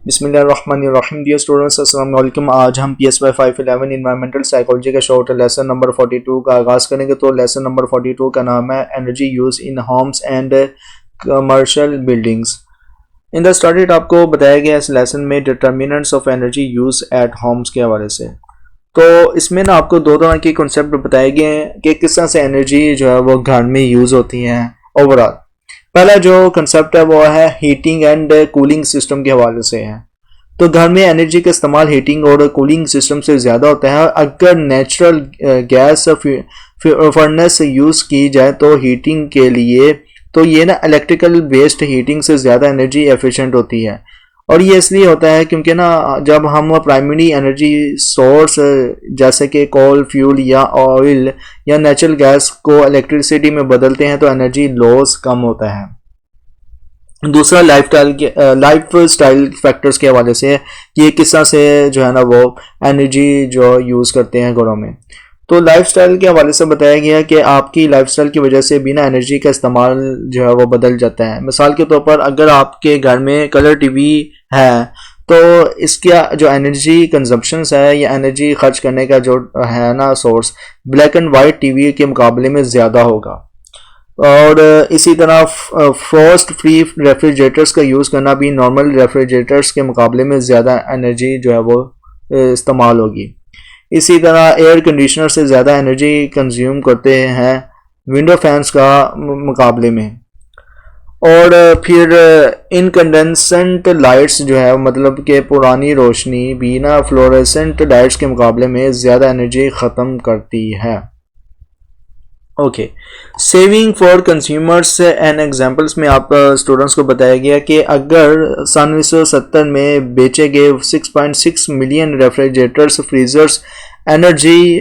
बिस्मिल्लाहिर्रहमानिर्रहीम। Dear students, अस्सलाम वालेकुम। आज हम PSY 511 इन्वायरमेंटल साइकोलॉजी का शॉर्ट लेसन नंबर 42 का आगाज़ करेंगे। तो लेसन नंबर 42 का नाम है energy use in homes and commercial buildings. In the studied आपको बताया गया इस लेसन में determinants of energy use eight Holmes के हवाले से। तो इसमें ना आपको दो तरह के कॉन्सेप्ट बताए गए हैं कि किस तरह से एनर्जी जो है वो घर में यूज़ होती हैं ओवरऑल। पहला जो कंसेप्ट है वो है हीटिंग एंड कूलिंग सिस्टम के हवाले से है। तो घर में एनर्जी का इस्तेमाल हीटिंग और कूलिंग सिस्टम से ज़्यादा होता है। अगर नेचुरल गैस फर्नेस यूज़ की जाए तो हीटिंग के लिए, तो ये ना इलेक्ट्रिकल बेस्ड हीटिंग से ज़्यादा एनर्जी एफिशिएंट होती है। और ये इसलिए होता है क्योंकि ना जब हम प्राइमरी एनर्जी सोर्स जैसे कि कोल, फ्यूल या ऑयल या नेचुरल गैस को इलेक्ट्रिसिटी में बदलते हैं तो एनर्जी लॉस कम होता है। दूसरा लाइफ स्टाइल फैक्टर्स के हवाले से कि ये किस तरह से जो है ना वो एनर्जी जो यूज़ करते हैं घरों में। तो लाइफस्टाइल के हवाले से बताया गया कि आपकी लाइफस्टाइल की वजह से बिना एनर्जी का इस्तेमाल जो है वो बदल जाता है। मिसाल के तौर पर अगर आपके घर में कलर टीवी है तो इसका जो एनर्जी कंजप्शंस है या एनर्जी खर्च करने का जो है ना source black and white TV के मुकाबले में ज़्यादा होगा। और इसी तरह फ्रॉस्ट फ्री रेफ्रिजरेटर्स का यूज़ करना भी नॉर्मल रेफ्रिजरेटर्स के मुकाबले में ज़्यादा एनर्जी जो है वो इस्तेमाल होगी। इसी तरह एयर कंडीशनर से ज़्यादा एनर्जी कंज्यूम करते हैं विंडो फैंस का मुकाबले में। और फिर इनकंडेंसेंट लाइट्स जो है मतलब कि पुरानी रोशनी भी ना फ्लोरेसेंट लाइट्स के मुकाबले में ज़्यादा एनर्जी ख़त्म करती है। Okay, saving for consumers and examples में आप स्टूडेंट्स को बताया गया कि अगर सन 1970 में बेचे गए 6.6 मिलियन रेफ्रिजरेटर्स फ्रीजर्स एनर्जी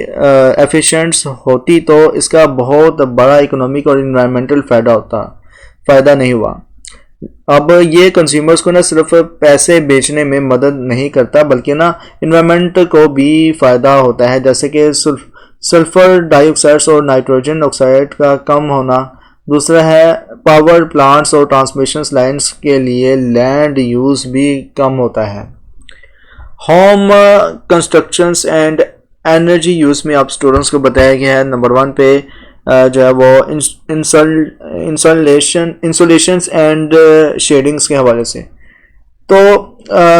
एफिशिएंट्स होती तो इसका बहुत बड़ा इकोनॉमिक और इन्वायरमेंटल फ़ायदा नहीं हुआ। अब ये कंज्यूमर्स को ना सिर्फ पैसे बेचने में मदद नहीं करता बल्कि ना इन्वायरमेंट को भी फ़ायदा होता है, जैसे कि सल्फर डाइऑक्साइड्स और नाइट्रोजन ऑक्साइड का कम होना। दूसरा है पावर प्लांट्स और ट्रांसमिशन लाइंस के लिए लैंड यूज़ भी कम होता है। Home constructions and energy use में आप स्टूडेंट्स को बताया गया है नंबर 1 पे जो है वो इंसुलेशंस एंड शेडिंग्स के हवाले से। तो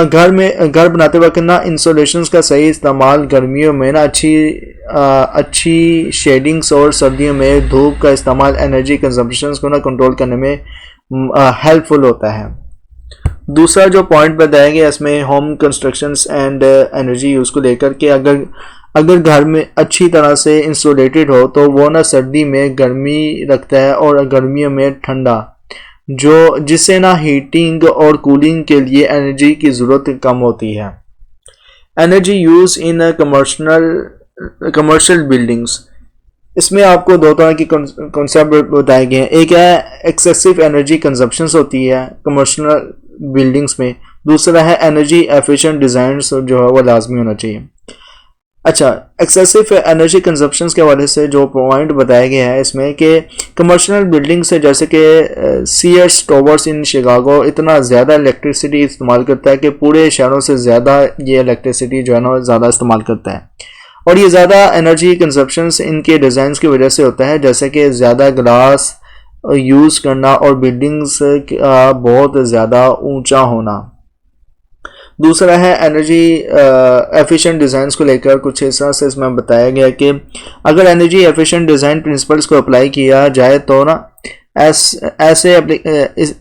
घर बनाते वक्त ना इंसुलेशंस का सही इस्तेमाल गर्मियों में ना अच्छी शेडिंग्स और सर्दियों में धूप का इस्तेमाल एनर्जी कंजम्पशंस को ना कंट्रोल करने में हेल्पफुल होता है। दूसरा जो पॉइंट बताया गया इसमें home constructions and energy use को लेकर के अगर घर में अच्छी तरह से इंसुलेटेड हो तो वो ना सर्दी में गर्मी रखता है और गर्मियों में ठंडा, जो जिससे ना हीटिंग और कूलिंग के लिए एनर्जी की ज़रूरत कम होती है। Energy use in commercial buildings, इसमें आपको दो तरह की कॉन्सेप्ट बताए गए हैं। एक है एक्सेसिव एनर्जी कंजप्शंस होती है कमर्शियल बिल्डिंग्स में, दूसरा है एनर्जी एफिशिएंट डिज़ाइन जो है वो लाजमी होना चाहिए। अच्छा, एक्सेसिव एनर्जी कंजप्शंस के हवाले से जो पॉइंट बताया गया है इसमें कि कमर्शियल बिल्डिंग से जैसे कि सीएस टॉवर्स इन शिकागो इतना ज़्यादा इलेक्ट्रिसिटी इस्तेमाल करता है कि पूरे शहरों से ज़्यादा ये इलेक्ट्रिसिटी जो है ना ज़्यादा इस्तेमाल करता है। और ये ज़्यादा एनर्जी कंजप्शंस इनके डिज़ाइन की वजह से होता है, जैसे कि ज़्यादा ग्लास यूज़ करना और बिल्डिंग्स का बहुत ज़्यादा ऊंचा होना। दूसरा है एनर्जी एफिशिएंट डिज़ाइंस को लेकर कुछ इस तरह से इसमें बताया गया कि अगर एनर्जी एफिशिएंट डिज़ाइन प्रिंसिपल्स को अप्लाई किया जाए तो ना ऐसे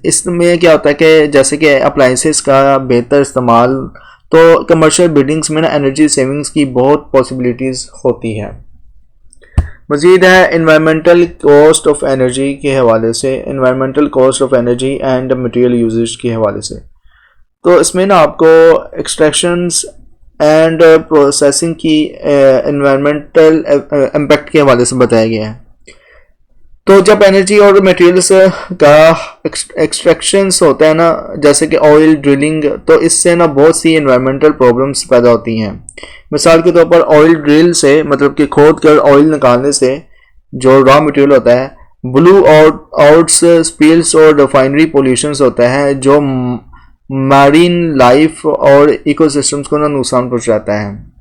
इसमें क्या होता है कि जैसे कि अप्लाइंसेस का बेहतर इस्तेमाल, तो कमर्शियल बिल्डिंग्स में ना एनर्जी सेविंग्स की बहुत पॉसिबिलिटीज़ होती है। मज़ीद है इन्वायरमेंटल कॉस्ट ऑफ एनर्जी के हवाले से, environmental cost of energy and material usages के हवाले से। तो इसमें ना आपको एक्सट्रैक्शंस एंड प्रोसेसिंग की इन्वायरमेंटल इम्पैक्ट के हवाले से बताया गया है। तो जब एनर्जी और मटेरियल्स का एक्सट्रैक्शंस होता है ना जैसे कि ऑयल ड्रिलिंग, तो इससे ना बहुत सी इन्वायरमेंटल प्रॉब्लम्स पैदा होती हैं। मिसाल के तौर पर ऑयल ड्रिल से मतलब कि खोद कर ऑयल निकालने से जो रॉ मटेरियल होता है, ब्लू आउट्स स्पिल्स और रिफाइनरी पोल्यूशंस होता है जो मैरीन लाइफ और इकोसिस्टम्स को ना नुकसान पहुंचाता है।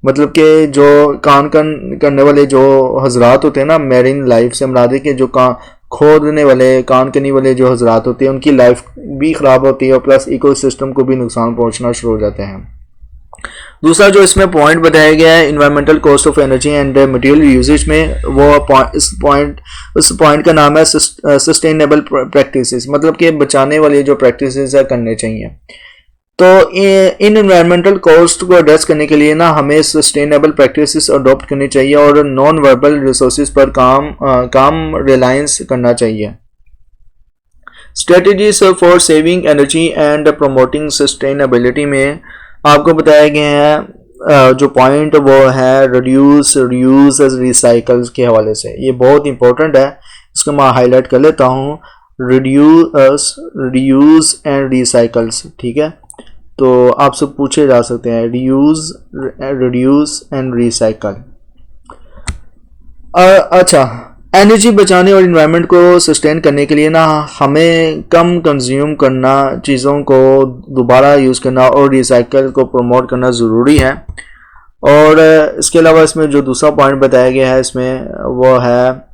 मतलब कि जो कान करने वाले जो हजरात होते हैं ना, मैरीन लाइफ से मुराद है कि जो खोदने वाले कान करने वाले जो हजरात होते हैं उनकी लाइफ भी ख़राब होती है और प्लस इकोसिस्टम को भी नुकसान पहुंचना शुरू हो जाते हैं। दूसरा जो इसमें पॉइंट बताया गया है environmental cost of energy and material usages में, वो उस पॉइंट का नाम है सस्टेनेबल प्रैक्टिसेस, मतलब कि बचाने वाली जो प्रैक्टिसेस है करने चाहिए। तो इन इन्वायरमेंटल कॉस्ट को एड्रेस करने के लिए ना हमें सस्टेनेबल प्रैक्टिसेस अडॉप्ट करनी चाहिए और नॉन वर्बल रिसोर्सेज पर काम रिलायंस करना चाहिए। Strategies for saving energy and promoting sustainability में आपको बताया गया है जो पॉइंट वो है रिड्यूस, रीयूज, रिसाइकल के हवाले से। ये बहुत इंपॉर्टेंट है, इसको मैं हाईलाइट कर लेता हूँ। रिड्यूस, रीयूज एंड रिसाइकल्स, ठीक है। तो आपसे पूछे जा सकते हैं रीयूज, रिड्यूस एंड रिसाइकल। अच्छा, एनर्जी बचाने और इन्वायरमेंट को सस्टेन करने के लिए ना हमें कम कंज्यूम करना, चीज़ों को दोबारा यूज़ करना और रिसाइकल को प्रमोट करना ज़रूरी है। और इसके अलावा इसमें जो दूसरा पॉइंट बताया गया है इसमें वो है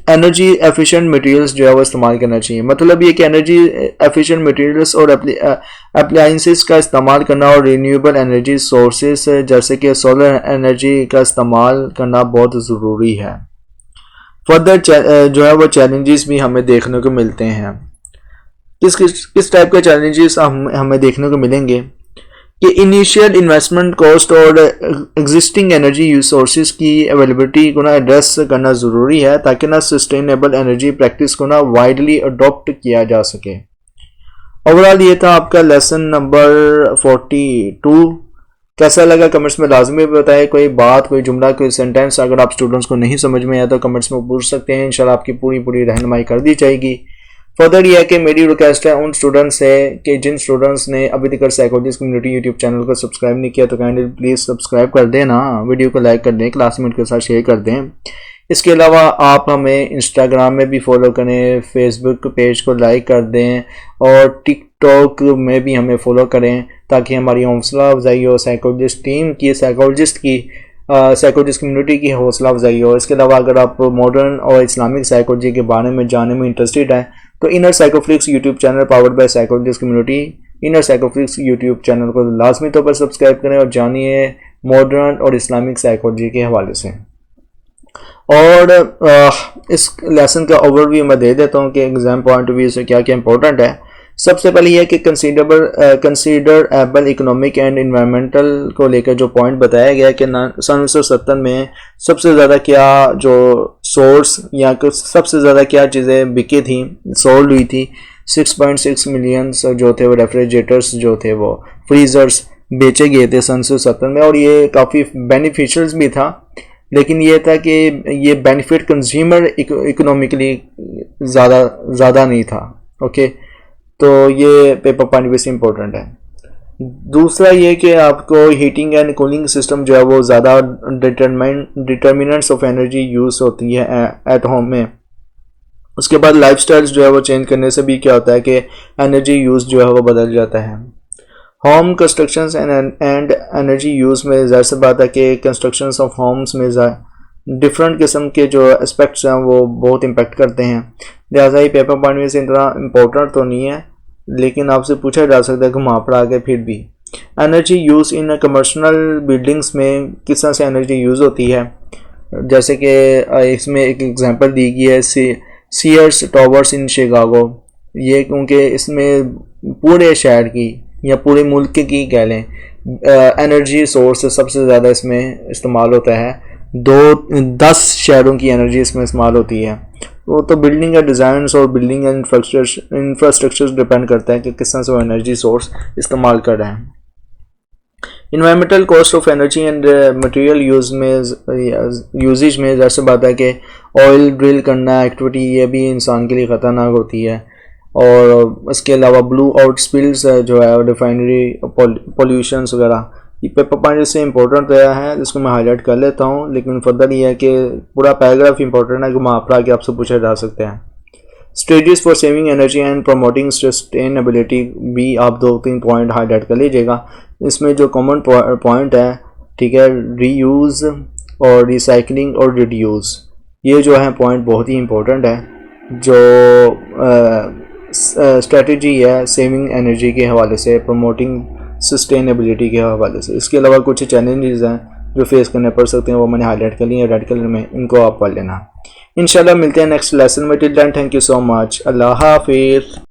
एनर्जी एफिशिएंट मटेरियल्स जो है वो इस्तेमाल करना चाहिए। मतलब ये कि एनर्जी एफिशिएंट मटेरियल्स और अप्लायंसेस का इस्तेमाल करना और रिन्यूएबल एनर्जी सोर्सेस जैसे कि सोलर एनर्जी का इस्तेमाल करना बहुत ज़रूरी है। फर्दर जो है वो चैलेंजेस भी हमें देखने को मिलते हैं। किस टाइप के चैलेंजेस हमें देखने को मिलेंगे कि इनिशियल इन्वेस्टमेंट कॉस्ट और एग्जिस्टिंग एनर्जी रिसोर्सेज की अवेलेबिलिटी को ना एड्रेस करना ज़रूरी है ताकि ना सस्टेनेबल एनर्जी प्रैक्टिस को ना वाइडली अडॉप्ट किया जा सके। ओवरऑल ये था आपका लेसन नंबर 42। कैसा लगा कमेंट्स में लाजमी बताएं। कोई बात, कोई जुमला, कोई सेंटेंस अगर आप स्टूडेंट्स को नहीं समझ में आया तो कमेंट्स में पूछ सकते हैं, इंशाल्लाह आपकी पूरी रहनुमाई कर दी जाएगी। फर्दर यह है कि मेरी रिक्वेस्ट है उन स्टूडेंट्स से कि जिन स्टूडेंट्स ने अभी तक साइकोलॉजिस्ट कम्युनिटी यूट्यूब चैनल को सब्सक्राइब नहीं किया तो काइंडली प्लीज़ सब्सक्राइब कर दें ना, वीडियो को लाइक कर दें, क्लासमेट के साथ शेयर कर दें। इसके अलावा आप हमें इंस्टाग्राम में भी फॉलो करें, फेसबुक पेज को लाइक कर दें और टिकटॉक में भी हमें फॉलो करें ताकि हमारी हौसला अफजाई हो, साइकोलॉजिस्ट टीम की, साइकोलॉजिस्ट कम्युनिटी की हौसला अफजाई हो। इसके अलावा अगर आप मॉडर्न और इस्लामिक साइकोलॉजी के बारे में जानने में इंटरेस्टेड हैं तो inner Psychoflix YouTube channel powered by psychologist community, inner Psychoflix YouTube channel को लाजमी तौर पर सब्सक्राइब करें और जानिए मॉडर्न और इस्लामिक साइकोलॉजी के हवाले से। और इस लेसन का ओवरव्यू मैं दे देता हूँ कि एग्जाम पॉइंट ऑफ व्यू से क्या क्या इंपॉर्टेंट है। सबसे पहले यह कि कंसीडरेबल इकोनॉमिक एंड इन्वायरमेंटल को लेकर जो पॉइंट बताया गया कि सन 1970 में सबसे ज़्यादा क्या जो सोर्स या सबसे ज़्यादा क्या चीज़ें बिकी थी, सोल्ड हुई थी, 6.6 मिलियन जो थे वो रेफ्रिजरेटर्स जो थे वो फ्रीज़र्स बेचे गए थे सन 1970 में। और ये काफ़ी बेनिफिशियल भी था, लेकिन ये था कि ये बेनिफिट कंज्यूमर इकोनॉमिकली ज़्यादा नहीं था। ओके, तो ये पेपर पॉइंट भी से इम्पोर्टेंट है। दूसरा ये कि आपको हीटिंग एंड कूलिंग सिस्टम जो है वो ज़्यादा डिटर्मिनेंट्स ऑफ एनर्जी यूज़ होती है एट होम में। उसके बाद लाइफस्टाइल्स जो है वो चेंज करने से भी क्या होता है कि एनर्जी यूज़ जो है वो बदल जाता है। Home constructions and energy use में ज़ाहिर सी बात है कि कंस्ट्रक्शंस ऑफ होम्स में डिफरेंट किस्म के जो एस्पेक्ट्स हैं वो बहुत इम्पेक्ट करते हैं। लिहाजा ये पेपर पॉइंट में से इतना इम्पोर्टेंट तो नहीं है, लेकिन आपसे पूछा जा सकता है कि वहाँ पर आगे फिर भी energy use in commercial buildings में किस तरह से एनर्जी यूज़ होती है। जैसे कि इसमें एक एग्जांपल दी गई है सीयर्स टावर्स इन शिकागो। ये क्योंकि इसमें पूरे शहर की या पूरे मुल्क की कह लें एनर्जी सोर्स सबसे ज़्यादा इसमें इस्तेमाल होता है। 10 शहरों की एनर्जी इसमें इस्तेमाल होती है। वो तो बिल्डिंग का डिज़ाइन और बिल्डिंग का इंफ्रास्ट्रक्चर डिपेंड करता है कि किस तरह से वो एनर्जी सोर्स इस्तेमाल कर रहे हैं। Environmental cost of energy and material usages में जैसे बात है कि ऑयल ड्रिल करना एक्टिविटी ये भी इंसान के लिए ख़तरनाक होती है। और इसके अलावा ब्लू आउट स्पिल्स जो है रिफाइनरी पॉल्यूशंस वगैरह, ये पेपर पॉइंट से इंपॉर्टेंट रहा है जिसको मैं हाईलाइट कर लेता हूँ। लेकिन फर्दर ये है कि पूरा पैराग्राफ इंपॉर्टेंट है कि वहाँ पर आके आपसे पूछा जा सकते हैं। Strategies for saving energy and promoting sustainability भी आप 2-3 पॉइंट हाईलाइट कर लीजिएगा। इसमें जो कॉमन पॉइंट है, ठीक है, रीयूज़ और रिसाइकलिंग और रिड्यूस, ये जो है पॉइंट बहुत ही इंपॉर्टेंट है। जो स्ट्रेटजी है सेविंग एनर्जी के हवाले से, प्रमोटिंग सस्टेनेबिलिटी के हवाले से, इसके अलावा कुछ चैलेंजेस हैं जो फेस करने पड़ सकते हैं, वो मैंने हाईलाइट कर लिए रेड कलर में, इनको आप पढ़ लेना। इंशाल्लाह मिलते हैं नेक्स्ट लेसन में। Till then thank you so much. अल्लाह हाफिज़।